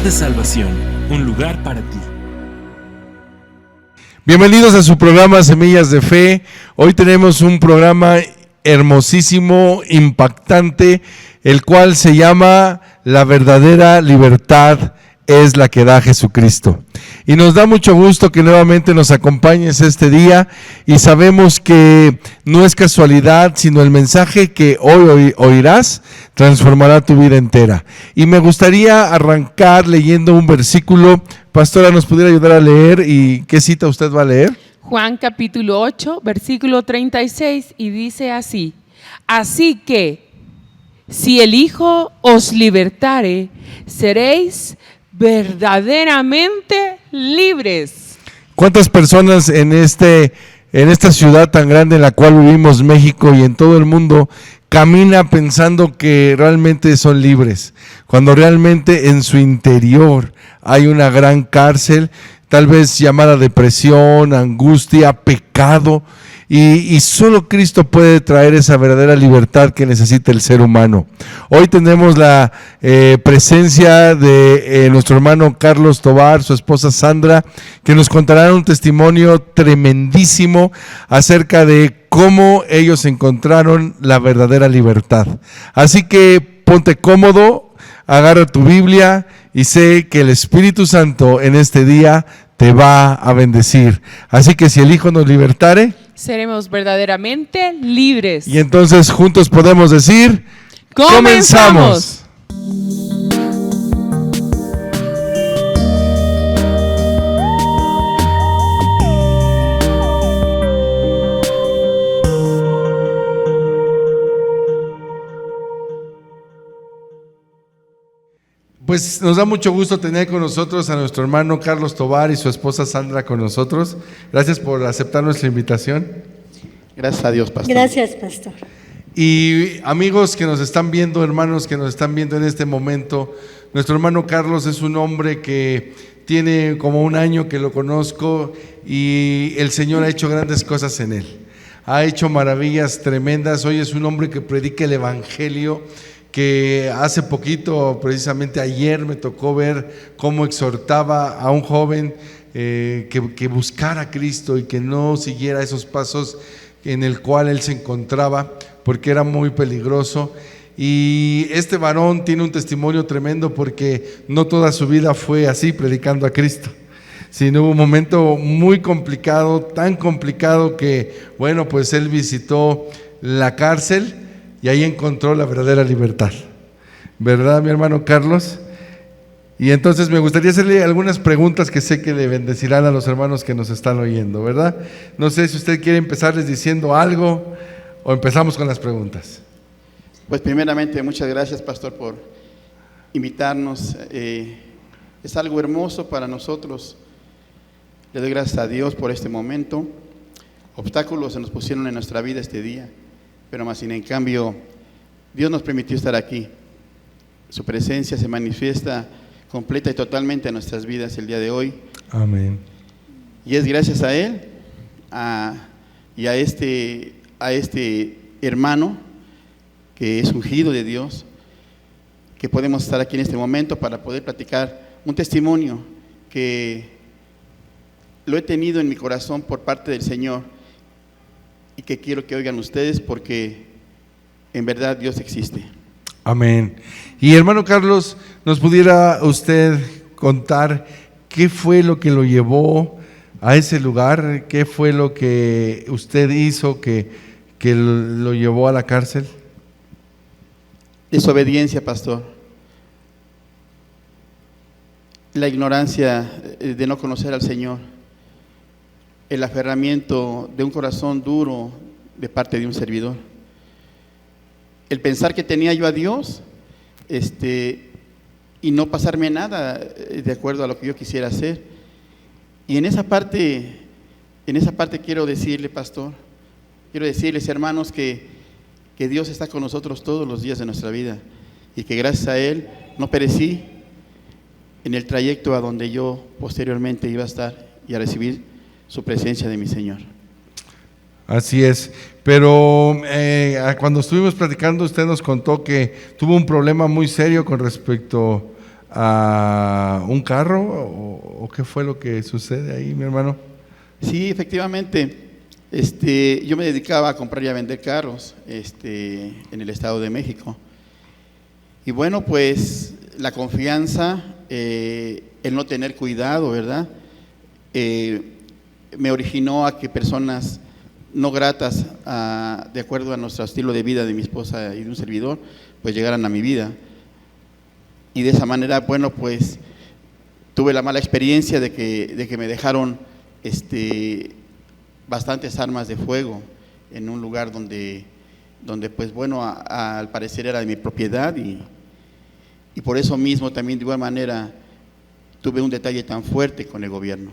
de Salvación, un lugar para ti. Bienvenidos a su programa Semillas de Fe. Hoy tenemos un programa hermosísimo, impactante, el cual se llama La verdadera libertad es la que da Jesucristo. Y nos da mucho gusto que nuevamente nos acompañes este día, y sabemos que no es casualidad, sino el mensaje que hoy oirás transformará tu vida entera. Y me gustaría arrancar leyendo un versículo. Pastora, ¿nos pudiera ayudar a leer? ¿Y qué cita usted va a leer? Juan capítulo 8, versículo 36, y dice así: así que, si el Hijo os libertare, seréis verdaderamente libres. ¿Cuántas personas en esta ciudad tan grande en la cual vivimos, México, y en todo el mundo, camina pensando que realmente son libres, cuando realmente en su interior hay una gran cárcel, tal vez llamada depresión, angustia, pecado, y solo Cristo puede traer esa verdadera libertad que necesita el ser humano? Hoy tenemos la presencia de nuestro hermano Carlos Tovar, su esposa Sandra, que nos contarán un testimonio tremendísimo acerca de cómo ellos encontraron la verdadera libertad. Así que ponte cómodo, agarra tu Biblia y sé que el Espíritu Santo en este día te va a bendecir. Así que si el Hijo nos libertare, seremos verdaderamente libres. Y entonces juntos podemos decir: ¡comenzamos! Pues nos da mucho gusto tener con nosotros a nuestro hermano Carlos Tovar y su esposa Sandra con nosotros. Gracias por aceptar nuestra invitación. Gracias a Dios, pastor. Gracias, pastor. Y amigos que nos están viendo, hermanos que nos están viendo en este momento, nuestro hermano Carlos es un hombre que tiene como un año que lo conozco, y el Señor ha hecho grandes cosas en él. Ha hecho maravillas tremendas. Hoy es un hombre que predica el Evangelio, que hace poquito, precisamente ayer, me tocó ver cómo exhortaba a un joven que buscara a Cristo y que no siguiera esos pasos en el cual él se encontraba, porque era muy peligroso. Y este varón tiene un testimonio tremendo, porque no toda su vida fue así, predicando a Cristo, sino hubo un momento muy complicado, tan complicado que, bueno, pues él visitó la cárcel y ahí encontró la verdadera libertad, ¿verdad, mi hermano Carlos? Y entonces me gustaría hacerle algunas preguntas que sé que le bendecirán a los hermanos que nos están oyendo, ¿verdad? No sé si usted quiere empezarles diciendo algo o empezamos con las preguntas. Pues primeramente, muchas gracias, pastor, por invitarnos. Es algo hermoso para nosotros. Le doy gracias a Dios por este momento. Obstáculos se nos pusieron en nuestra vida este día, pero más sin en cambio, Dios nos permitió estar aquí. Su presencia se manifiesta completa y totalmente en nuestras vidas el día de hoy. Amén. Y es gracias a Él y a este hermano que es ungido de Dios, que podemos estar aquí en este momento para poder platicar un testimonio que lo he tenido en mi corazón por parte del Señor, y que quiero que oigan ustedes, porque en verdad Dios existe. Amén. Y hermano Carlos, ¿nos pudiera usted contar qué fue lo que lo llevó a ese lugar? ¿Qué fue lo que usted hizo que lo llevó a la cárcel? Desobediencia, pastor. La ignorancia de no conocer al Señor. El aferramiento de un corazón duro de parte de un servidor. El pensar que tenía yo a Dios y no pasarme nada de acuerdo a lo que yo quisiera hacer. Y en esa parte quiero decirle, pastor, quiero decirles, hermanos, que Dios está con nosotros todos los días de nuestra vida, y que gracias a Él no perecí en el trayecto a donde yo posteriormente iba a estar y a recibir su presencia de mi Señor. Así es, pero cuando estuvimos platicando, usted nos contó que tuvo un problema muy serio con respecto a un carro o qué fue lo que sucede ahí, mi hermano? Sí, efectivamente. Yo me dedicaba a comprar y a vender carros en el Estado de México. Y bueno, pues la confianza, el no tener cuidado, ¿verdad? Me originó a que personas no gratas, de acuerdo a nuestro estilo de vida de mi esposa y de un servidor, pues llegaran a mi vida. Y de esa manera, bueno, pues tuve la mala experiencia de que me dejaron bastantes armas de fuego en un lugar donde pues bueno, al parecer era de mi propiedad y por eso mismo también de igual manera tuve un detalle tan fuerte con el gobierno.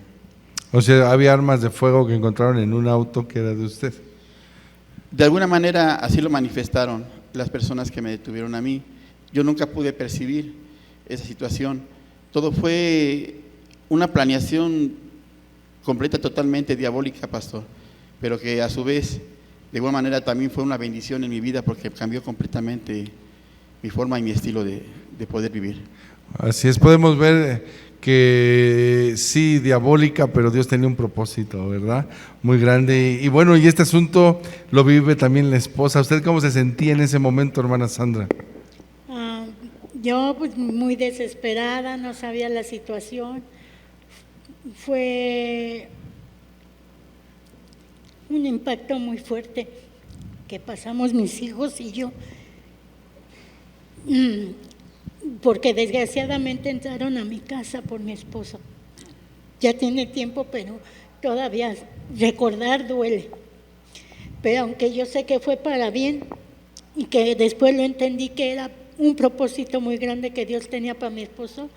O sea, había armas de fuego que encontraron en un auto que era de usted. De alguna manera así lo manifestaron las personas que me detuvieron a mí. Yo nunca pude percibir esa situación. Todo fue una planeación completa, totalmente diabólica, pastor, pero que a su vez, de igual manera, también fue una bendición en mi vida porque cambió completamente mi forma y mi estilo de poder vivir. Así es, podemos ver que sí, diabólica, pero Dios tenía un propósito, ¿verdad? Muy grande. Y bueno, y este asunto lo vive también la esposa. ¿Usted cómo se sentía en ese momento, hermana Sandra? Yo pues muy desesperada, no sabía la situación. Fue un impacto muy fuerte que pasamos mis hijos y yo, porque desgraciadamente entraron a mi casa por mi esposo. Ya tiene tiempo, pero todavía recordar duele. Pero aunque yo sé que fue para bien y que después lo entendí que era un propósito muy grande que Dios tenía para mi esposo,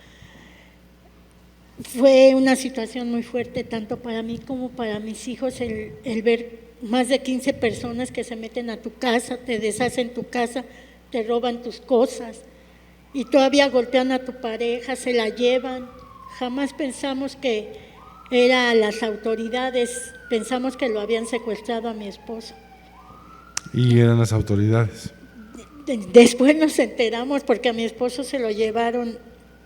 fue una situación muy fuerte tanto para mí como para mis hijos el ver más de 15 personas que se meten a tu casa, te deshacen tu casa, te roban tus cosas y todavía golpean a tu pareja, se la llevan. Jamás pensamos que eran las autoridades, pensamos que lo habían secuestrado a mi esposo. Y eran las autoridades. Después nos enteramos porque a mi esposo se lo llevaron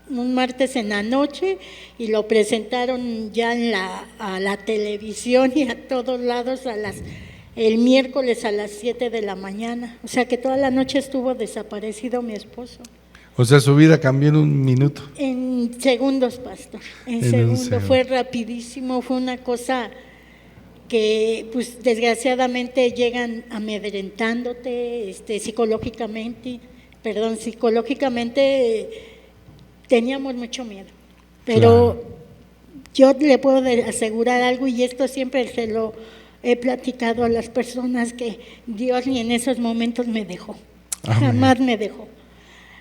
un martes en la noche y lo presentaron ya a la televisión y a todos lados el miércoles a las 7 de la mañana. O sea que toda la noche estuvo desaparecido mi esposo. O sea, su vida cambió en un minuto. En segundos, pastor. En segundos. Fue rapidísimo, fue una cosa que pues desgraciadamente llegan amedrentándote, psicológicamente teníamos mucho miedo, pero claro, yo le puedo asegurar algo y esto siempre se lo he platicado a las personas, que Dios ni en esos momentos me dejó. Amén. Jamás me dejó.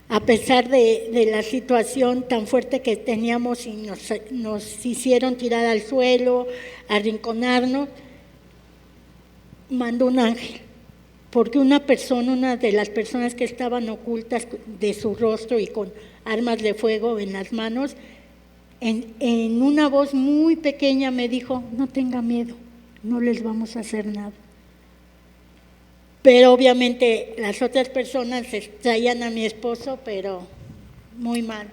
A pesar de la situación tan fuerte que teníamos y nos hicieron tirar al suelo, arrinconarnos, mandó un ángel, porque una de las personas que estaban ocultas de su rostro y con armas de fuego en las manos, en una voz muy pequeña me dijo: no tenga miedo, no les vamos a hacer nada. Pero obviamente las otras personas traían a mi esposo, pero muy mal,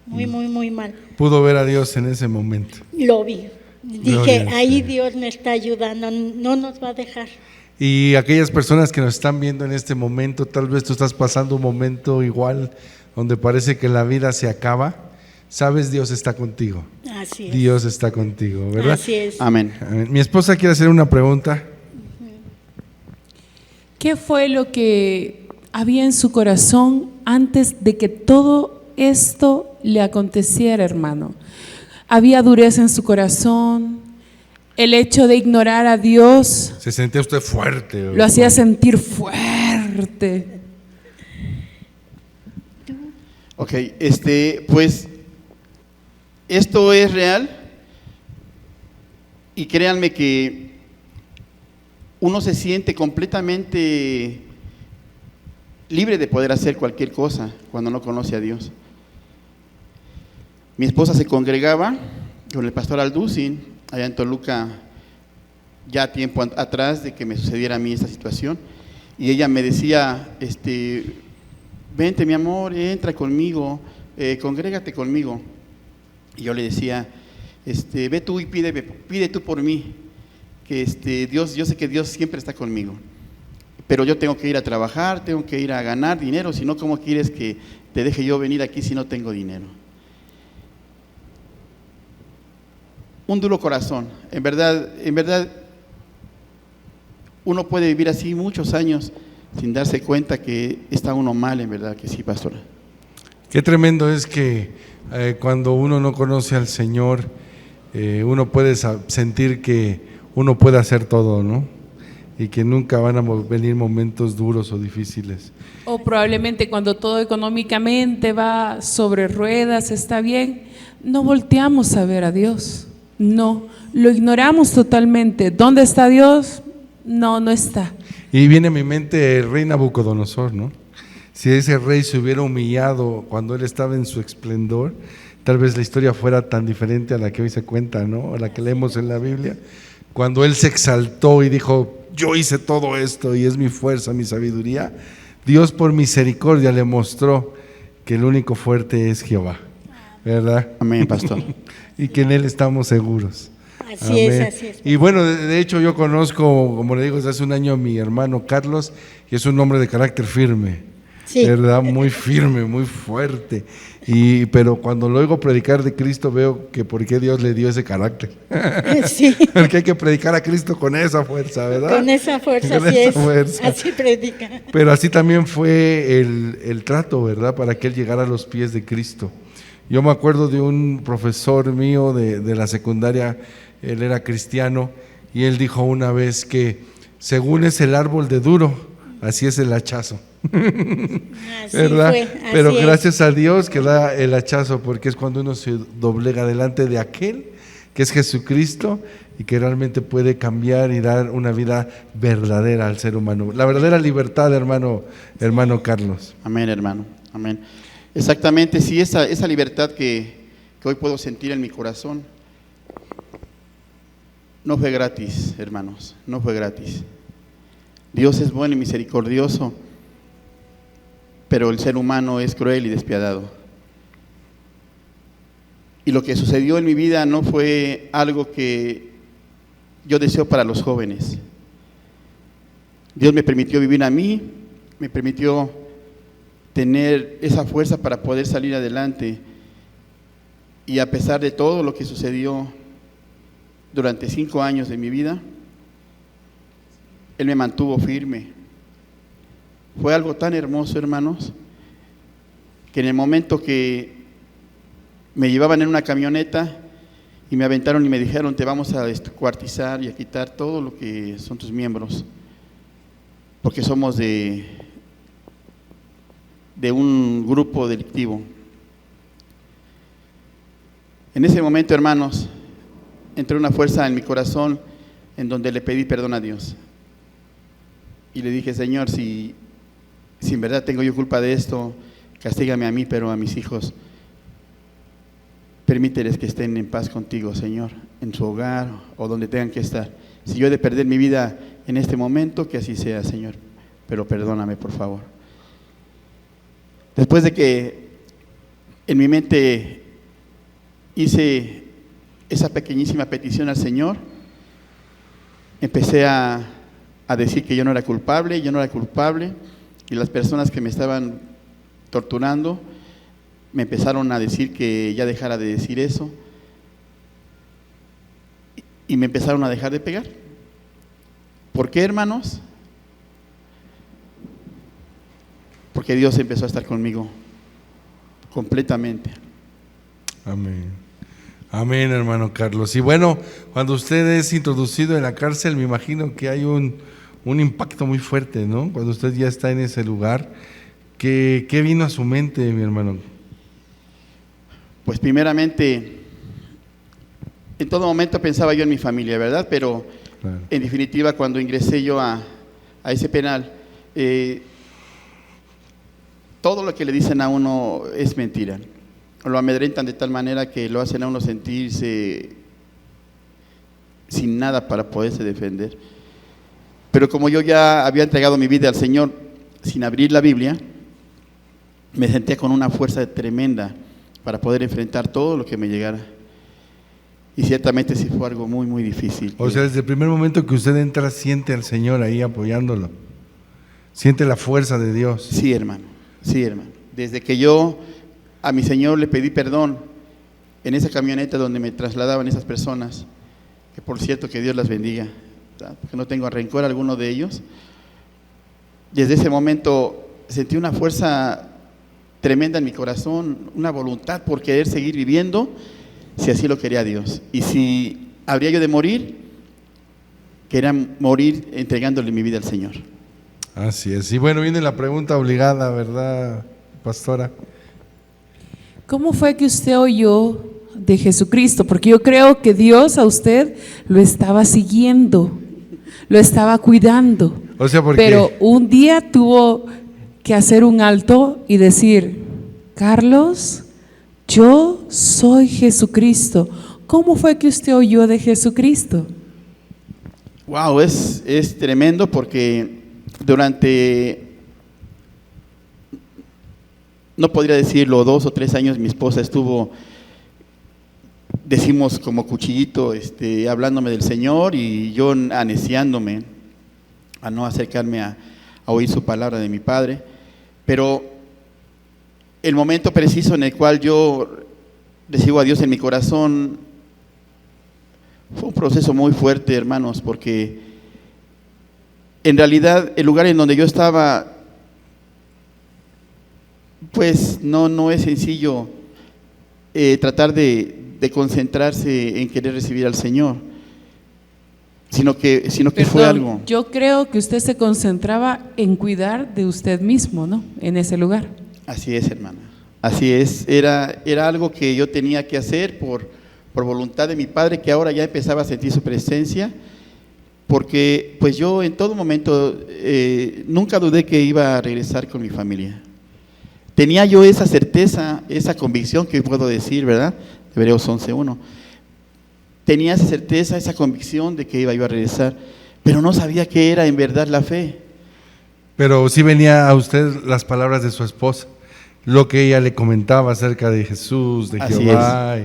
muy mal. ¿Pudo ver a Dios en ese momento? Lo vi. Dije, ahí Dios me está ayudando, no nos va a dejar. Y aquellas personas que nos están viendo en este momento, tal vez tú estás pasando un momento igual, donde parece que la vida se acaba. Sabes, Dios está contigo. Así es. Dios está contigo, ¿verdad? Así es. Amén. Mi esposa quiere hacer una pregunta. ¿Qué fue lo que había en su corazón antes de que todo esto le aconteciera, hermano? ¿Había dureza en su corazón? ¿El hecho de ignorar a Dios ¿Se sentía usted fuerte? lo hacía sentir fuerte? Ok, pues esto es real y créanme que uno se siente completamente libre de poder hacer cualquier cosa cuando no conoce a Dios. Mi esposa se congregaba con el pastor Alducin allá en Toluca ya tiempo atrás de que me sucediera a mí esta situación, y ella me decía, vente mi amor, entra conmigo, congrégate conmigo. Y yo le decía, ve tú y pide tú por mí, que Dios, yo sé que Dios siempre está conmigo, pero yo tengo que ir a trabajar, tengo que ir a ganar dinero, si no, ¿cómo quieres que te deje yo venir aquí si no tengo dinero? Un duro corazón, en verdad, uno puede vivir así muchos años sin darse cuenta que está uno mal, en verdad que sí, pastora. Qué tremendo es que cuando uno no conoce al Señor, uno puede sentir que uno puede hacer todo, ¿no? Y que nunca van a venir momentos duros o difíciles. O probablemente cuando todo económicamente va sobre ruedas, está bien, no volteamos a ver a Dios. No, lo ignoramos totalmente. ¿Dónde está Dios? No, no está. Y viene a mi mente el rey Nabucodonosor, ¿no? Si ese rey se hubiera humillado cuando él estaba en su esplendor, tal vez la historia fuera tan diferente a la que hoy se cuenta, ¿no? A la que leemos en la Biblia. Cuando él se exaltó y dijo, yo hice todo esto y es mi fuerza, mi sabiduría, Dios por misericordia le mostró que el único fuerte es Jehová, ¿verdad? Amén, pastor. Y que en él estamos seguros. Así es. Y bueno, de hecho yo conozco, como le digo, desde hace un año a mi hermano Carlos, y es un hombre de carácter firme. Sí. ¿Verdad? Muy firme, muy fuerte. Pero cuando lo oigo predicar de Cristo veo que por qué Dios le dio ese carácter. Sí. Porque hay que predicar a Cristo con esa fuerza, ¿verdad? Con esa fuerza, Con así esa es. fuerza. Así predica. Pero así también fue el trato, ¿verdad? Para que él llegara a los pies de Cristo. Yo me acuerdo de un profesor mío de la secundaria, él era cristiano, y él dijo una vez que según es el árbol de duro, así es el hachazo. Así ¿verdad? fue, así Pero es. gracias a Dios que da el hachazo, porque es cuando uno se doblega delante de aquel que es Jesucristo y que realmente puede cambiar y dar una vida verdadera al ser humano, la verdadera libertad, hermano Carlos. Amén, hermano, amén. Exactamente, sí, esa libertad que hoy puedo sentir en mi corazón no fue gratis, hermanos, no fue gratis. Dios es bueno y misericordioso, pero el ser humano es cruel y despiadado. Y lo que sucedió en mi vida no fue algo que yo deseo para los jóvenes. Dios me permitió vivir a mí, me permitió tener esa fuerza para poder salir adelante. Y a pesar de todo lo que sucedió durante 5 años de mi vida, Él me mantuvo firme. Fue algo tan hermoso, hermanos, que en el momento que me llevaban en una camioneta y me aventaron y me dijeron, te vamos a descuartizar y a quitar todo lo que son tus miembros, porque somos de un grupo delictivo. En ese momento, hermanos, entró una fuerza en mi corazón en donde le pedí perdón a Dios. Y le dije, Señor, si en verdad tengo yo culpa de esto, castígame a mí, pero a mis hijos, permíteles que estén en paz contigo, Señor, en su hogar o donde tengan que estar. Si yo he de perder mi vida en este momento, que así sea, Señor, pero perdóname, por favor. Después de que en mi mente hice esa pequeñísima petición al Señor, empecé a decir que yo no era culpable, y las personas que me estaban torturando me empezaron a decir que ya dejara de decir eso, y me empezaron a dejar de pegar. ¿Por qué, hermanos? Porque Dios empezó a estar conmigo completamente. Amén. Amén, hermano Carlos. Y bueno, cuando usted es introducido en la cárcel, me imagino que hay un impacto muy fuerte, ¿no? Cuando usted ya está en ese lugar, ¿qué vino a su mente, mi hermano? Pues primeramente, en todo momento pensaba yo en mi familia, ¿verdad? Pero claro, en definitiva, cuando ingresé yo a ese penal, todo lo que le dicen a uno es mentira. Lo amedrentan de tal manera que lo hacen a uno sentirse sin nada para poderse defender. Pero como yo ya había entregado mi vida al Señor sin abrir la Biblia, me sentía con una fuerza tremenda para poder enfrentar todo lo que me llegara. Y ciertamente sí fue algo muy, muy difícil. O sea, desde el primer momento que usted entra, siente al Señor ahí apoyándolo. Siente la fuerza de Dios. Sí, hermano. Sí, hermano. Desde que yo a mi Señor le pedí perdón en esa camioneta donde me trasladaban esas personas, que por cierto que Dios las bendiga, ¿verdad? Porque no tengo rencor a alguno de ellos. Desde ese momento sentí una fuerza tremenda en mi corazón, una voluntad por querer seguir viviendo, si así lo quería Dios. Y si habría yo de morir, quería morir entregándole mi vida al Señor. Así es. Y bueno, viene la pregunta obligada, ¿verdad, pastora? ¿Cómo fue que usted oyó de Jesucristo? Porque yo creo que Dios a usted lo estaba siguiendo, lo estaba cuidando. O sea, porque Pero un día tuvo que hacer un alto y decir: Carlos, yo soy Jesucristo. ¿Cómo fue que usted oyó de Jesucristo? Wow, es tremendo porque durante, no podría decirlo, 2 o 3 años mi esposa estuvo, decimos como cuchillito, hablándome del Señor y yo aneciándome a no acercarme a oír su palabra de mi padre. Pero el momento preciso en el cual yo recibo a Dios en mi corazón fue un proceso muy fuerte, hermanos, porque en realidad el lugar en donde yo estaba, pues no es sencillo tratar de concentrarse en querer recibir al Señor, sino que fue algo. Yo creo que usted se concentraba en cuidar de usted mismo, ¿no? En ese lugar. Así es, hermana, así es, era algo que yo tenía que hacer por voluntad de mi padre, que ahora ya empezaba a sentir su presencia, porque pues yo en todo momento nunca dudé que iba a regresar con mi familia. Tenía yo esa certeza, esa convicción que puedo decir, ¿verdad? Hebreos 11:1. Tenía esa certeza, esa convicción de que iba yo a regresar, pero no sabía qué era en verdad la fe. pero sí venía a usted las palabras de su esposa, lo que ella le comentaba acerca de Jesús, de Así Jehová,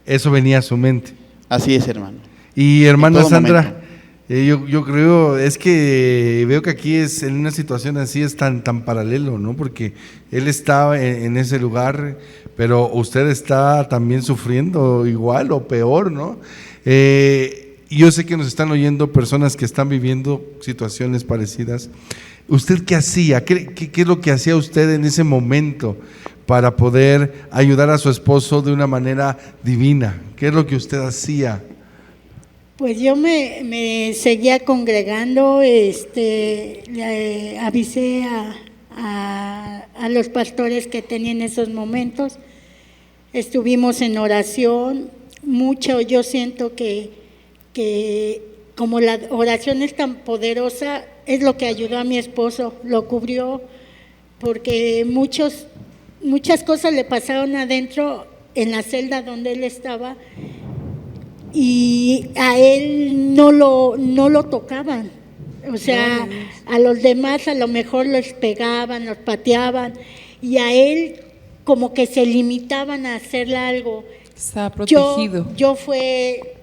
eso venía a su mente. Así es, hermano. Y hermana En todo Sandra, momento. yo creo, es que veo que aquí es en una situación así es tan paralelo, ¿no? Porque él estaba en ese lugar, pero usted está también sufriendo igual o peor, ¿no? Yo sé que nos están oyendo personas que están viviendo situaciones parecidas. ¿Usted qué hacía? ¿Qué es lo que hacía usted en ese momento para poder ayudar a su esposo de una manera divina? ¿Qué es lo que usted hacía? Pues yo me seguía congregando, le avisé a los pastores que tenían esos momentos, estuvimos en oración mucho. Yo siento que como la oración es tan poderosa, es lo que ayudó a mi esposo, lo cubrió, porque muchas cosas le pasaron adentro en la celda donde él estaba, y a él no lo tocaban. O sea, a los demás a lo mejor los pegaban, los pateaban, y a él como que se limitaban a hacerle algo. Estaba protegido. Yo fue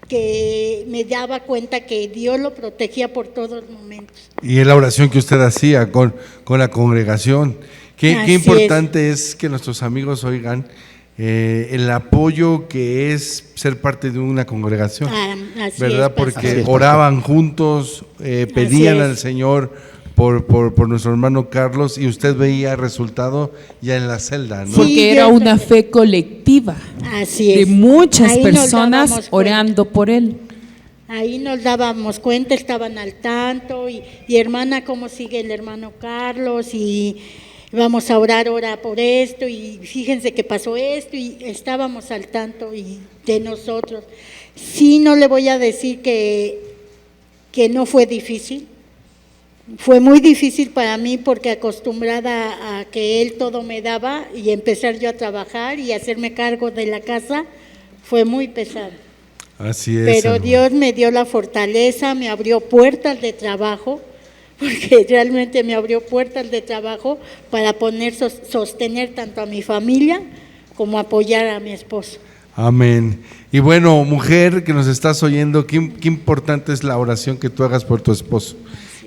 que me daba cuenta que Dios lo protegía por todos momentos. Y en la oración que usted hacía con la congregación, qué Así importante es que nuestros amigos oigan el apoyo que es ser parte de una congregación, Así ¿verdad? es, Porque Así es, oraban juntos, pedían es. al Señor por nuestro hermano Carlos, y usted veía el resultado ya en la celda, ¿no? Sí. Porque era yo una sé. fe colectiva Así de es. muchas Ahí nos personas dábamos cuenta. orando por él. Ahí nos dábamos cuenta, estaban al tanto, y hermana, ¿cómo sigue el hermano Carlos? Y vamos a orar ahora por esto, y fíjense que pasó esto, y estábamos al tanto y de nosotros. Sí, no le voy a decir que no fue difícil. Fue muy difícil para mí, porque acostumbrada a que él todo me daba y empezar yo a trabajar y hacerme cargo de la casa, fue muy pesado. Así es. Pero hermano. Dios me dio la fortaleza, me abrió puertas de trabajo, porque realmente me abrió puertas de trabajo para sostener tanto a mi familia como apoyar a mi esposo. Amén. Y bueno, mujer que nos estás oyendo, qué importante es la oración que tú hagas por tu esposo.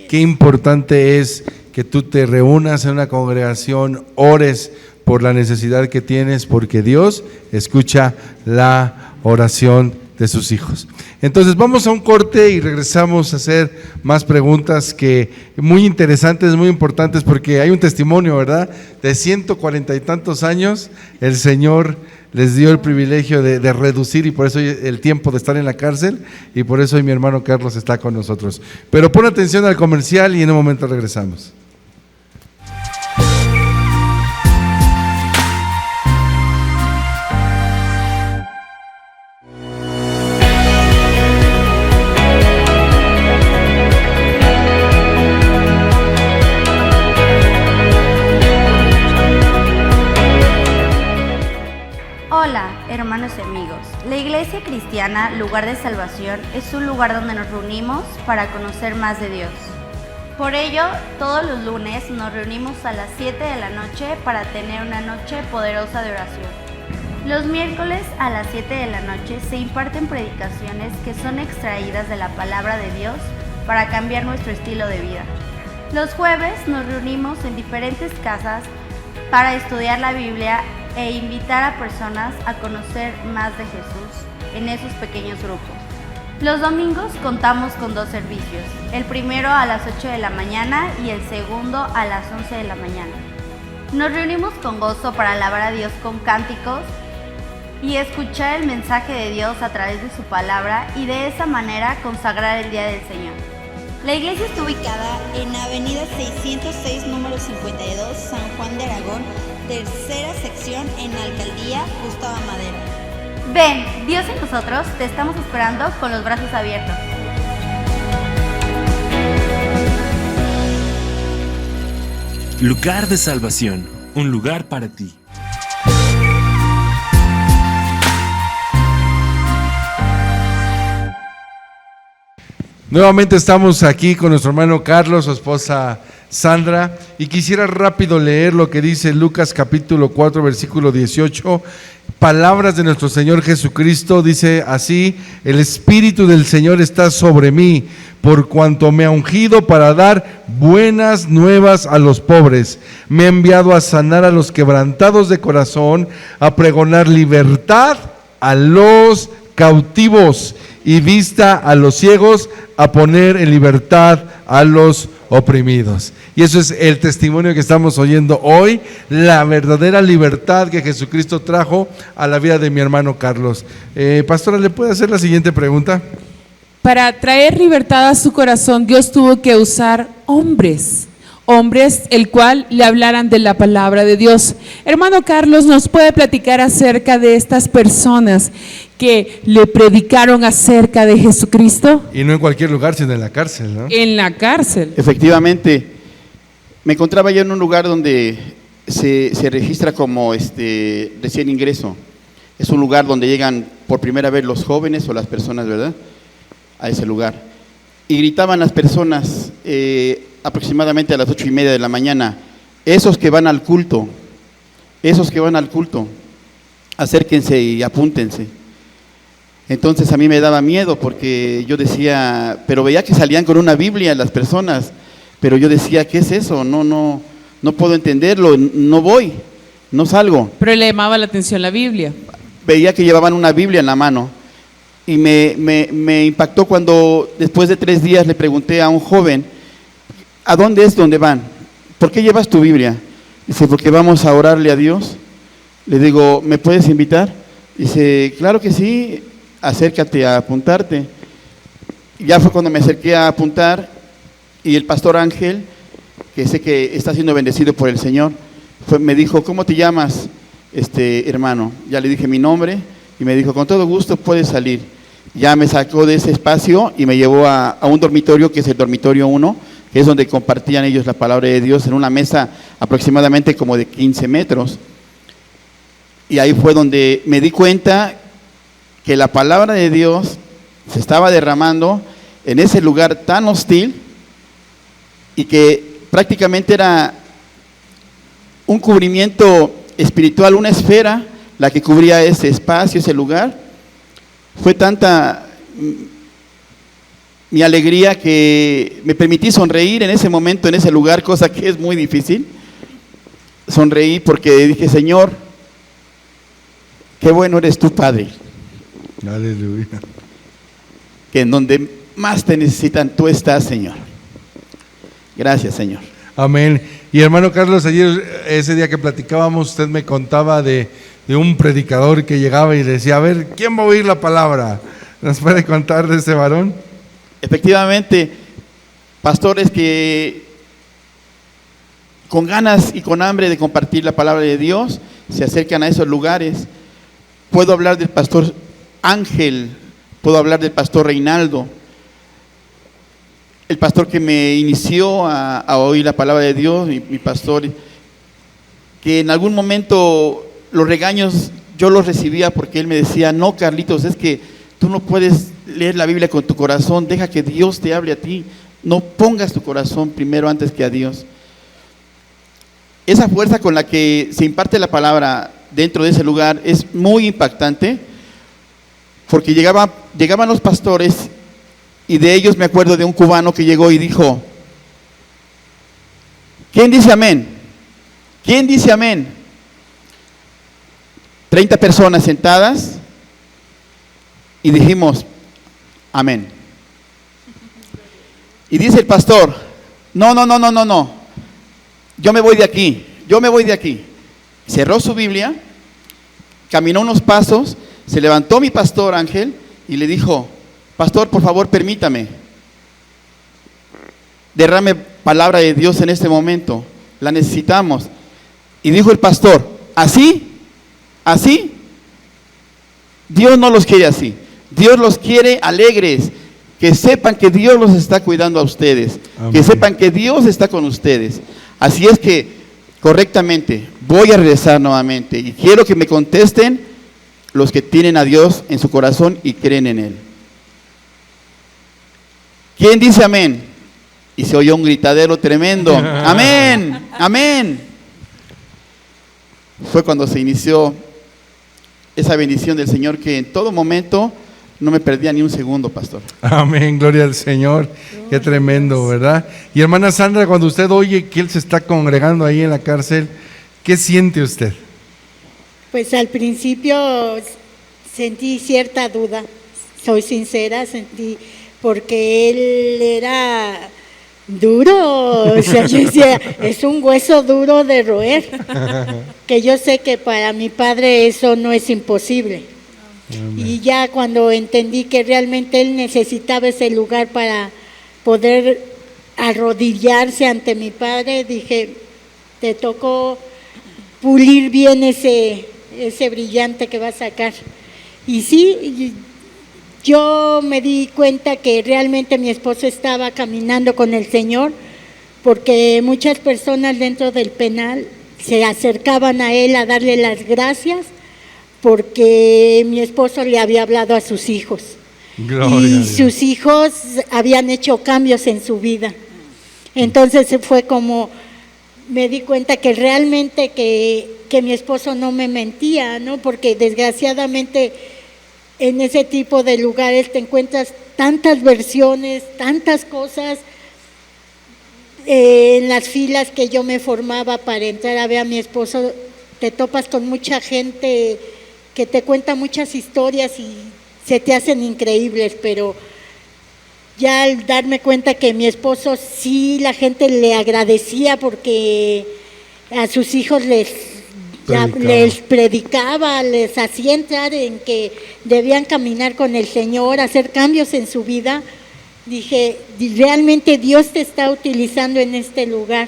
Qué importante es que tú te reúnas en una congregación, ores por la necesidad que tienes, porque Dios escucha la oración de sus hijos. Entonces vamos a un corte y regresamos a hacer más preguntas que muy interesantes, muy importantes, porque hay un testimonio, ¿verdad? De 140 y tantos años, el Señor les dio el privilegio de reducir, y por eso el tiempo de estar en la cárcel, y por eso hoy mi hermano Carlos está con nosotros. Pero pon atención al comercial y en un momento regresamos. Hola, hermanos y amigos. La Iglesia Cristiana Lugar de Salvación es un lugar donde nos reunimos para conocer más de Dios. Por ello, todos los lunes nos reunimos a las 7 de la noche para tener una noche poderosa de oración. Los miércoles a las 7 de la noche se imparten predicaciones que son extraídas de la palabra de Dios para cambiar nuestro estilo de vida. Los jueves nos reunimos en diferentes casas para estudiar la Biblia e invitar a personas a conocer más de Jesús en esos pequeños grupos. Los domingos contamos con 2 servicios, el primero a las 8 de la mañana y el segundo a las 11 de la mañana. Nos reunimos con gozo para alabar a Dios con cánticos y escuchar el mensaje de Dios a través de su palabra y de esa manera consagrar el Día del Señor. La iglesia está ubicada en Avenida 606, número 52, San Juan de Aragón, tercera sección en Alcaldía Gustavo Madero. Ven, Dios y nosotros te estamos esperando con los brazos abiertos. Lugar de salvación, un lugar para ti. Nuevamente estamos aquí con nuestro hermano Carlos, su esposa Sandra, y quisiera rápido leer lo que dice Lucas capítulo 4, versículo 18, palabras de nuestro Señor Jesucristo. Dice así: el Espíritu del Señor está sobre mí, por cuanto me ha ungido para dar buenas nuevas a los pobres, me ha enviado a sanar a los quebrantados de corazón, a pregonar libertad a los cautivos y vista a los ciegos, a poner en libertad a los oprimidos. Y eso es el testimonio que estamos oyendo hoy, la verdadera libertad que Jesucristo trajo a la vida de mi hermano Carlos. Pastora, ¿le puede hacer la siguiente pregunta? Para traer libertad a su corazón, Dios tuvo que usar hombres el cual le hablaran de la palabra de Dios. Hermano Carlos, ¿nos puede platicar acerca de estas personas que le predicaron acerca de Jesucristo? Y no en cualquier lugar, sino en la cárcel, ¿no? En la cárcel. Efectivamente, me encontraba yo en un lugar donde se registra como recién ingreso. Es un lugar donde llegan por primera vez los jóvenes o las personas, ¿verdad?, a ese lugar. Y gritaban las personas aproximadamente a las 8:30 de la mañana: esos que van al culto, acérquense y apúntense. Entonces a mí me daba miedo, porque yo decía, pero veía que salían con una Biblia las personas, pero yo decía, ¿qué es eso? No puedo entenderlo, no voy, no salgo. Pero le llamaba la atención la Biblia. Veía que llevaban una Biblia en la mano, y me impactó cuando después de 3 días le pregunté a un joven: ¿a dónde es donde van? ¿Por qué llevas tu Biblia? Dice, porque vamos a orarle a Dios. Le digo, ¿me puedes invitar? Dice, claro que sí, acércate a apuntarte. Ya fue cuando me acerqué a apuntar, y el pastor Ángel, que sé que está siendo bendecido por el Señor, me dijo, ¿cómo te llamas, hermano? Ya le dije mi nombre, y me dijo, con todo gusto puedes salir. Ya me sacó de ese espacio y me llevó a un dormitorio, que es el dormitorio 1, que es donde compartían ellos la palabra de Dios, en una mesa aproximadamente como de 15 metros. Y ahí fue donde me di cuenta que la palabra de Dios se estaba derramando en ese lugar tan hostil, y que prácticamente era un cubrimiento espiritual, una esfera la que cubría ese espacio, ese lugar. Fue tanta mi alegría que me permití sonreír en ese momento, en ese lugar, cosa que es muy difícil. Sonreí porque dije, Señor, qué bueno eres tú, Padre. Aleluya. Que en donde más te necesitan, tú estás, Señor. Gracias, Señor. Amén. Y hermano Carlos, ayer, ese día que platicábamos, usted me contaba de un predicador que llegaba y decía, a ver, ¿quién va a oír la palabra? ¿Nos puede contar de ese varón? Efectivamente, pastores que con ganas y con hambre de compartir la palabra de Dios se acercan a esos lugares. Puedo hablar del pastor Ángel, puedo hablar del pastor Reinaldo, el pastor que me inició a oír la palabra de Dios, mi pastor, que en algún momento los regaños yo los recibía porque él me decía, no, Carlitos, es que tú no puedes leer la Biblia con tu corazón, deja que Dios te hable a ti, no pongas tu corazón primero antes que a Dios. Esa fuerza con la que se imparte la palabra dentro de ese lugar es muy impactante, porque llegaban los pastores, y de ellos me acuerdo de un cubano que llegó y dijo, ¿quién dice amén? ¿Quién dice amén? 30 personas sentadas y dijimos, amén. Y dice el pastor, no, yo me voy de aquí. Cerró su Biblia, caminó unos pasos, se levantó mi pastor Ángel y le dijo, pastor, por favor, permítame, derrame palabra de Dios en este momento, la necesitamos. Y dijo el pastor, ¿así? Dios no los quiere así, Dios los quiere alegres, que sepan que Dios los está cuidando a ustedes, amén, que sepan que Dios está con ustedes. Así es que, correctamente, voy a regresar nuevamente y quiero que me contesten los que tienen a Dios en su corazón y creen en Él. ¿Quién dice amén? Y se oyó un gritadero tremendo. Amén, amén. Fue cuando se inició esa bendición del Señor que en todo momento no me perdía ni un segundo, pastor. Amén, gloria al Señor. Qué tremendo, ¿verdad? Y hermana Sandra, cuando usted oye que Él se está congregando ahí en la cárcel, ¿qué siente usted? Pues al principio sentí cierta duda, soy sincera, porque él era duro, o sea, yo decía, es un hueso duro de roer, que yo sé que para mi padre eso no es imposible. Amén. Y ya cuando entendí que realmente él necesitaba ese lugar para poder arrodillarse ante mi padre, dije, te tocó pulir bien ese brillante que va a sacar. Y sí, yo me di cuenta que realmente mi esposo estaba caminando con el Señor, porque muchas personas dentro del penal se acercaban a él a darle las gracias, porque mi esposo le había hablado a sus hijos. Gloria y sus hijos habían hecho cambios en su vida. Entonces fue como, me di cuenta que realmente que mi esposo no me mentía, ¿no? Porque desgraciadamente en ese tipo de lugares te encuentras tantas versiones, tantas cosas. En las filas que yo me formaba para entrar a ver a mi esposo, te topas con mucha gente que te cuenta muchas historias y se te hacen increíbles, pero ya al darme cuenta que mi esposo sí, la gente le agradecía porque a sus hijos les predicaba, les hacía entrar en que debían caminar con el Señor, hacer cambios en su vida. Dije, realmente Dios te está utilizando en este lugar.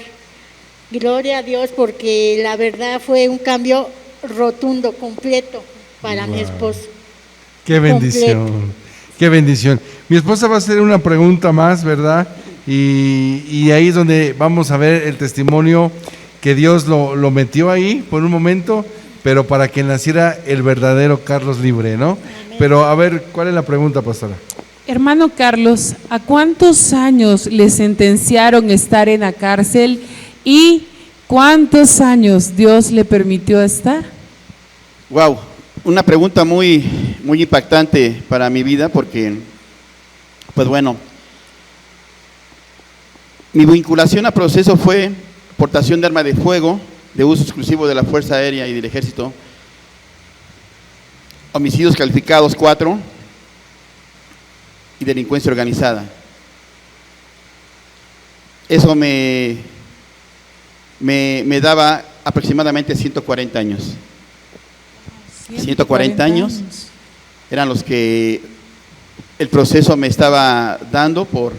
Gloria a Dios, porque la verdad fue un cambio rotundo, completo para mi esposo. Qué bendición, completo. Qué bendición. Mi esposa va a hacer una pregunta más, ¿verdad? Y ahí es donde vamos a ver el testimonio que Dios lo metió ahí por un momento, pero para que naciera el verdadero Carlos Libre, ¿no? Amén. Pero a ver, ¿cuál es la pregunta, pastora? Hermano Carlos, ¿a cuántos años le sentenciaron estar en la cárcel y cuántos años Dios le permitió estar? Wow, una pregunta muy impactante para mi vida porque, pues bueno, mi vinculación a proceso fue portación de arma de fuego de uso exclusivo de la Fuerza Aérea y del Ejército, homicidios calificados 4 y delincuencia organizada. Eso me daba aproximadamente 140 años. 140 años eran los que el proceso me estaba dando por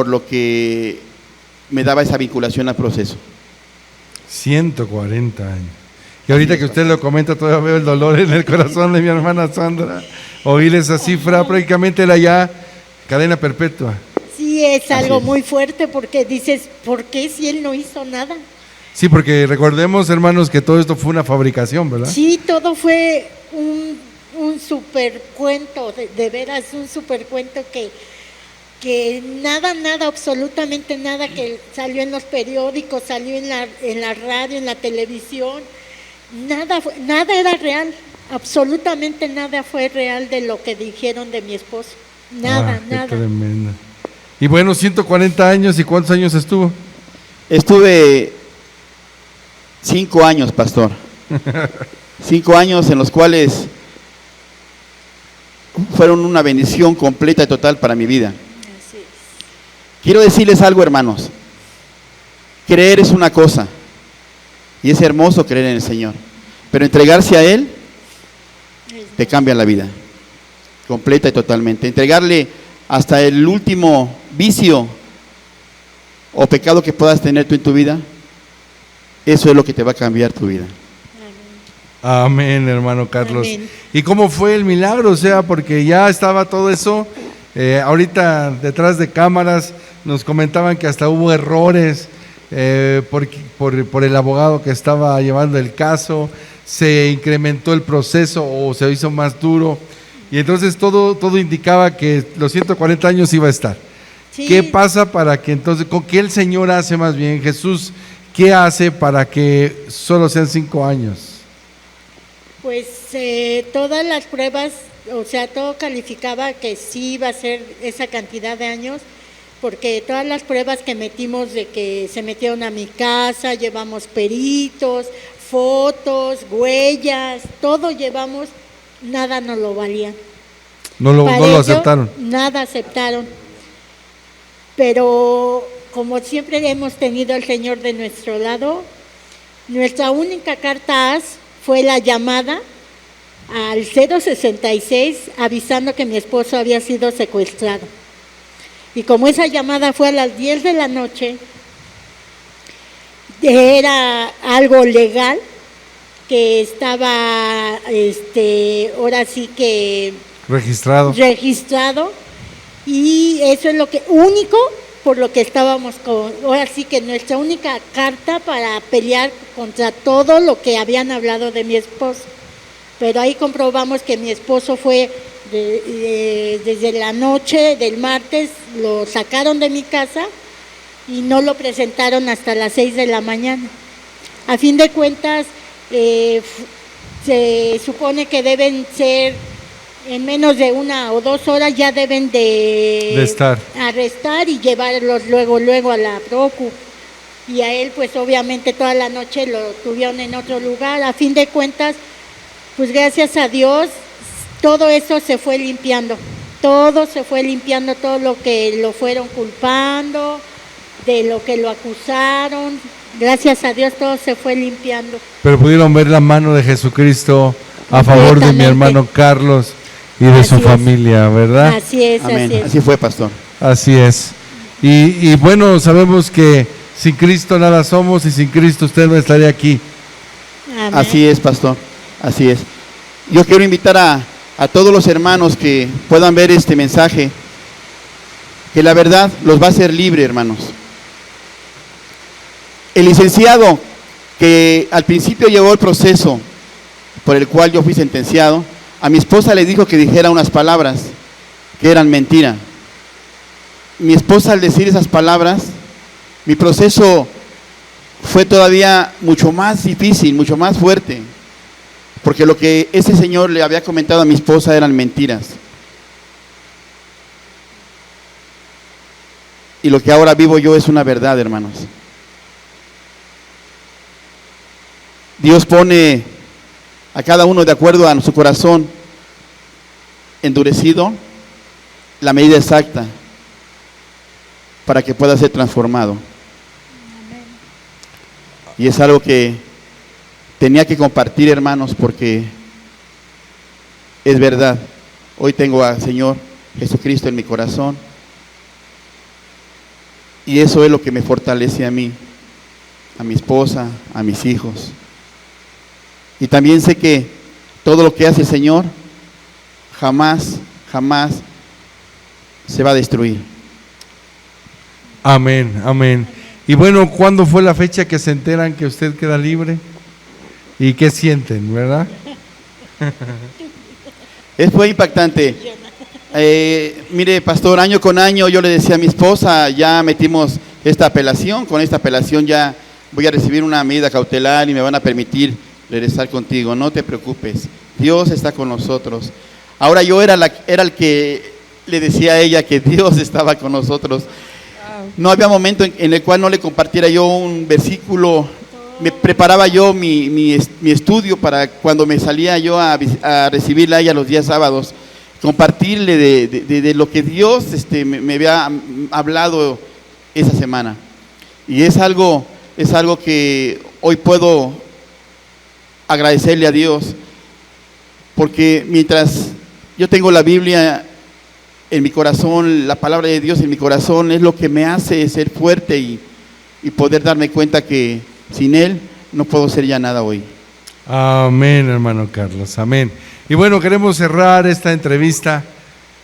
lo que me daba esa vinculación al proceso. 140 años. Y ahorita que usted lo comenta, todavía veo el dolor en el corazón de mi hermana Sandra. Oír esa cifra, prácticamente era ya cadena perpetua. Sí, es algo es. muy fuerte porque dices, ¿por qué si él no hizo nada? Sí, porque recordemos, hermanos, que todo esto fue una fabricación, ¿verdad? Sí, todo fue un super cuento, de veras, un super cuento que nada, absolutamente nada que salió en los periódicos, salió en la radio, en la televisión, nada era real, absolutamente nada fue real de lo que dijeron de mi esposo, nada. Qué tremendo. Y bueno, 140 años, ¿y cuántos años estuvo? Estuve 5 años, pastor. 5 años en los cuales fueron una bendición completa y total para mi vida. Así es. Quiero decirles algo, hermanos. Creer es una cosa, y es hermoso creer en el Señor, pero entregarse a Él te cambia la vida, completa y totalmente. Entregarle hasta el último vicio o pecado que puedas tener tú en tu vida, eso es lo que te va a cambiar tu vida. Amén, hermano Carlos. Amén. ¿Y cómo fue el milagro? O sea, porque ya estaba todo eso, ahorita detrás de cámaras nos comentaban que hasta hubo errores por el abogado que estaba llevando el caso, se incrementó el proceso o se hizo más duro, y entonces todo indicaba que los 140 años iba a estar. Sí. ¿Qué pasa para que entonces, con qué el Señor hace más bien, Jesús, qué hace para que solo sean 5 años? Pues todas las pruebas, o sea, todo calificaba que sí iba a ser esa cantidad de años, porque todas las pruebas que metimos de que se metieron a mi casa, llevamos peritos, fotos, huellas, todo llevamos, nada nos lo valía. No lo Para ello, aceptaron. Nada aceptaron. Pero como siempre hemos tenido al Señor de nuestro lado, nuestra única carta AS fue la llamada al 066 avisando que mi esposo había sido secuestrado. Y como esa llamada fue a las 10 de la noche, era algo legal, que estaba, ahora sí que Registrado. Y eso es lo que único por lo que estábamos ahora sí que nuestra única carta para pelear contra todo lo que habían hablado de mi esposo. Pero ahí comprobamos que mi esposo fue desde la noche del martes, lo sacaron de mi casa y no lo presentaron hasta las 6 de la mañana. A fin de cuentas, se supone que deben ser en menos de 1 o 2 horas, ya deben de estar. arrestar y llevarlos luego a la procu. Y a él pues obviamente toda la noche lo tuvieron en otro lugar. A fin de cuentas, pues gracias a Dios, todo eso se fue limpiando. Todo lo que lo fueron culpando, de lo que lo acusaron. Gracias a Dios todo se fue limpiando. Pero pudieron ver la mano de Jesucristo a favor de mi hermano Carlos y de su familia, ¿verdad? Así es, Amén. así es. Así fue, pastor. Así es. Y bueno, sabemos que sin Cristo nada somos y sin Cristo usted no estaría aquí. Amén. Así es, pastor. Así es. Yo quiero invitar a todos los hermanos que puedan ver este mensaje, que la verdad los va a hacer libre, hermanos. El licenciado que al principio llevó el proceso por el cual yo fui sentenciado, a mi esposa le dijo que dijera unas palabras que eran mentira. Mi esposa, al decir esas palabras, mi proceso fue todavía mucho más difícil, mucho más fuerte, porque lo que ese señor le había comentado a mi esposa eran mentiras. Y lo que ahora vivo yo es una verdad, hermanos. Dios pone a cada uno de acuerdo a su corazón endurecido la medida exacta para que pueda ser transformado. Y es algo que tenía que compartir, hermanos, porque es verdad. Hoy tengo al Señor Jesucristo en mi corazón. Y eso es lo que me fortalece a mí, a mi esposa, a mis hijos. Y también sé que todo lo que hace el Señor jamás se va a destruir. Amén, amén. Y bueno, ¿cuándo fue la fecha que se enteran que usted queda libre? ¿Y qué sienten, verdad? Fue impactante. Mire, pastor, año con año yo le decía a mi esposa, ya metimos esta apelación, con esta apelación ya voy a recibir una medida cautelar y me van a permitir regresar contigo, no te preocupes, Dios está con nosotros. Ahora yo era el que le decía a ella que Dios estaba con nosotros. No había momento en el cual no le compartiera yo un versículo. Me preparaba yo mi estudio para cuando me salía yo a recibirla a ella los días sábados, compartirle de lo que Dios me había hablado esa semana. Y es algo que hoy puedo agradecerle a Dios, porque mientras yo tengo la Biblia en mi corazón, la palabra de Dios en mi corazón, es lo que me hace ser fuerte y poder darme cuenta que sin Él no puedo ser ya nada hoy. Amén, hermano Carlos, amén. Y bueno, queremos cerrar esta entrevista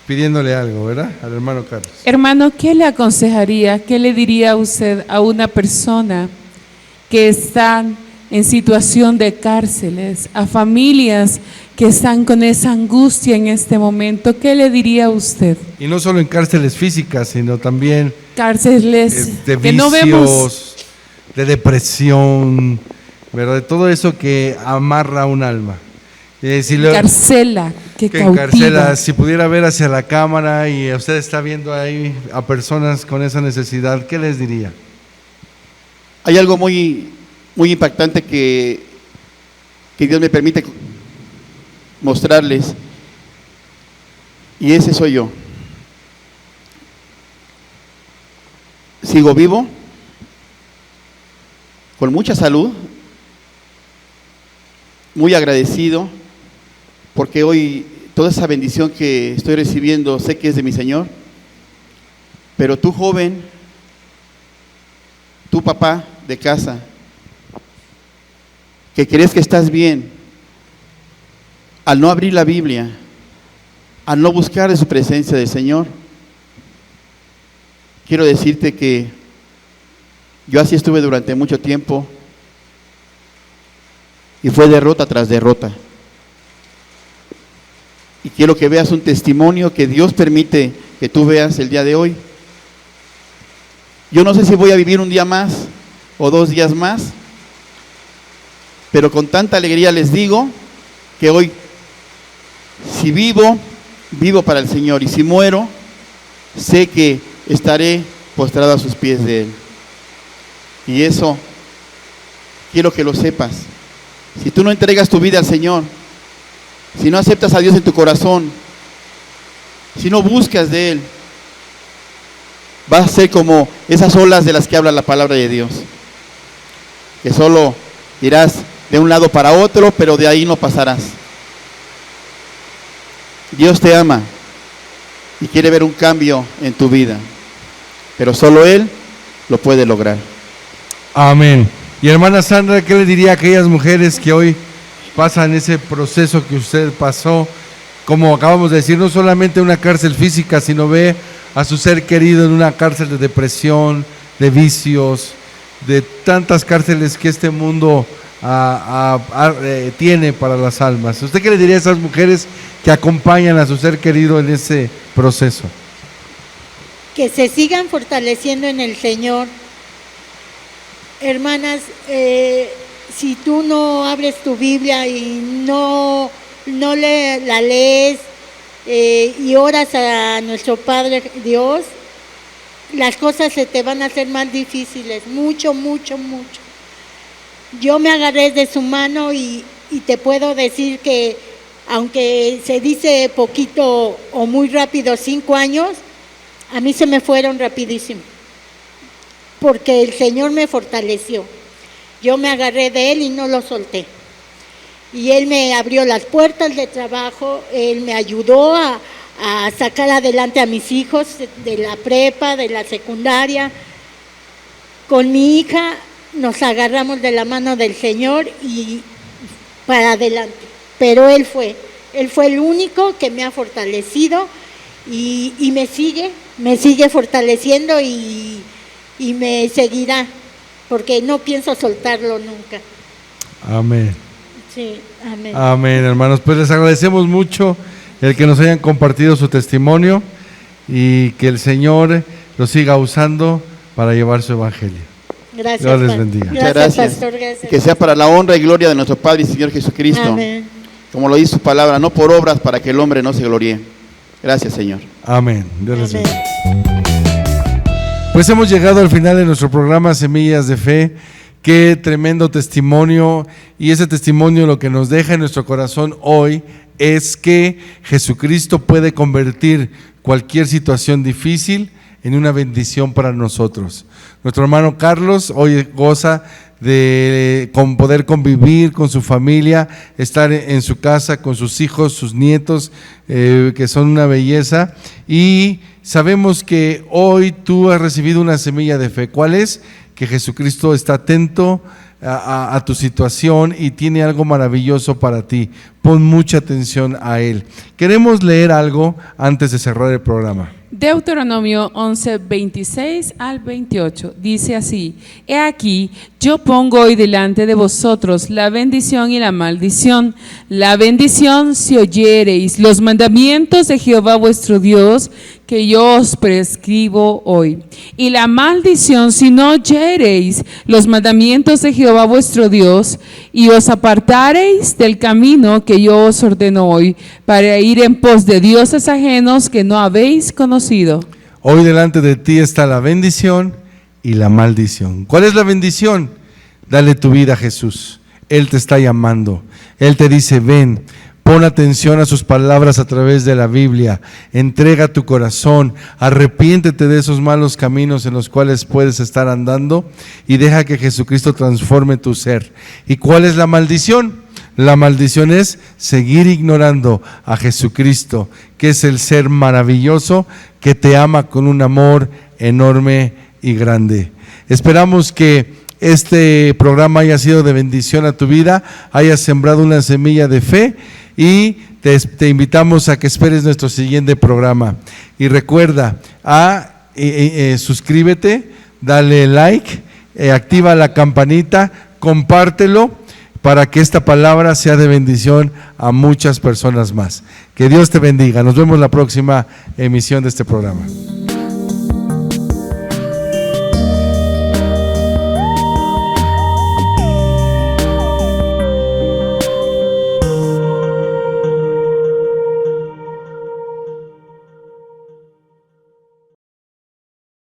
pidiéndole algo, ¿verdad? Al hermano Carlos. Hermano, ¿qué le aconsejaría, qué le diría usted a una persona que está en situación de cárceles, a familias que están con esa angustia en este momento? ¿Qué le diría usted? Y no solo en cárceles físicas, sino también Cárceles de que no vemos. vicios, de depresión, ¿verdad? De todo eso que amarra un alma. Encarcela, que encarcela. cautiva. Si pudiera ver hacia la cámara y usted está viendo ahí a personas con esa necesidad, ¿qué les diría? Hay algo muy impactante que Dios me permite mostrarles, y ese soy yo. Sigo vivo, con mucha salud, muy agradecido, porque hoy toda esa bendición que estoy recibiendo sé que es de mi Señor. Pero tú, joven, tú, papá de casa, que crees que estás bien, al no abrir la Biblia, al no buscar de su presencia del Señor, quiero decirte que yo así estuve durante mucho tiempo y fue derrota tras derrota. Y quiero que veas un testimonio que Dios permite que tú veas el día de hoy. Yo no sé si voy a vivir un día más o 2 días más, pero con tanta alegría les digo que hoy, si vivo, vivo para el Señor, y si muero, sé que estaré postrado a sus pies de Él. Y eso quiero que lo sepas. Si tú no entregas tu vida al Señor, si no aceptas a Dios en tu corazón, si no buscas de Él, vas a ser como esas olas de las que habla la palabra de Dios, que solo irás de un lado para otro, pero de ahí no pasarás. Dios te ama y quiere ver un cambio en tu vida, pero solo Él lo puede lograr. Amén. Y hermana Sandra, ¿qué le diría a aquellas mujeres que hoy pasan ese proceso que usted pasó? Como acabamos de decir, no solamente una cárcel física, sino ve a su ser querido en una cárcel de depresión, de vicios, de tantas cárceles que este mundo tiene para las almas. ¿Usted qué le diría a esas mujeres que acompañan a su ser querido en ese proceso? Que se sigan fortaleciendo en el Señor. Hermanas, si tú no abres tu Biblia y no la lees y oras a nuestro Padre Dios, las cosas se te van a hacer más difíciles, mucho. Yo me agarré de su mano y te puedo decir que, aunque se dice poquito o muy rápido 5 años, a mí se me fueron rapidísimo, porque el Señor me fortaleció. Yo me agarré de Él y no lo solté. Y Él me abrió las puertas de trabajo, Él me ayudó a sacar adelante a mis hijos de la prepa, de la secundaria. Con mi hija nos agarramos de la mano del Señor y para adelante. Pero Él fue el único que me ha fortalecido y me sigue fortaleciendo y me seguirá, porque no pienso soltarlo nunca. Amén. Sí, amén. Amén, hermanos. Pues les agradecemos mucho el que nos hayan compartido su testimonio y que el Señor lo siga usando para llevar su evangelio. Gracias. Dios les bendiga. Muchas gracias. Pastor, gracias. Que sea para la honra y gloria de nuestro Padre y Señor Jesucristo. Amén. Como lo dice su palabra, no por obras para que el hombre no se gloríe. Gracias, Señor. Amén. Dios les Amén. bendiga. Pues hemos llegado al final de nuestro programa Semillas de Fe. Qué tremendo testimonio, y ese testimonio lo que nos deja en nuestro corazón hoy es que Jesucristo puede convertir cualquier situación difícil en una bendición para nosotros. Nuestro hermano Carlos hoy goza de poder convivir con su familia, estar en su casa con sus hijos, sus nietos, que son una belleza, y sabemos que hoy tú has recibido una semilla de fe. ¿Cuál es? Que Jesucristo está atento a tu situación y tiene algo maravilloso para ti. Pon mucha atención a Él. Queremos leer algo antes de cerrar el programa. Deuteronomio 11, 26 al 28, dice así: He aquí, yo pongo hoy delante de vosotros la bendición y la maldición. La bendición si oyereis los mandamientos de Jehová vuestro Dios, que yo os prescribo hoy. Y la maldición si no oyereis los mandamientos de Jehová vuestro Dios, y os apartareis del camino que yo os ordeno hoy, para ir en pos de dioses ajenos que no habéis conocido. Hoy delante de ti está la bendición y la maldición. ¿Cuál es la bendición? Dale tu vida a Jesús. Él te está llamando. Él te dice: ven, pon atención a sus palabras a través de la Biblia. Entrega tu corazón. Arrepiéntete de esos malos caminos en los cuales puedes estar andando y deja que Jesucristo transforme tu ser. ¿Y cuál es la maldición? La maldición es seguir ignorando a Jesucristo, que es el ser maravilloso que te ama con un amor enorme y grande. Esperamos que este programa haya sido de bendición a tu vida, hayas sembrado una semilla de fe, y te invitamos a que esperes nuestro siguiente programa. Y recuerda, suscríbete, dale like, activa la campanita, compártelo, para que esta palabra sea de bendición a muchas personas más. Que Dios te bendiga. Nos vemos en la próxima emisión de este programa.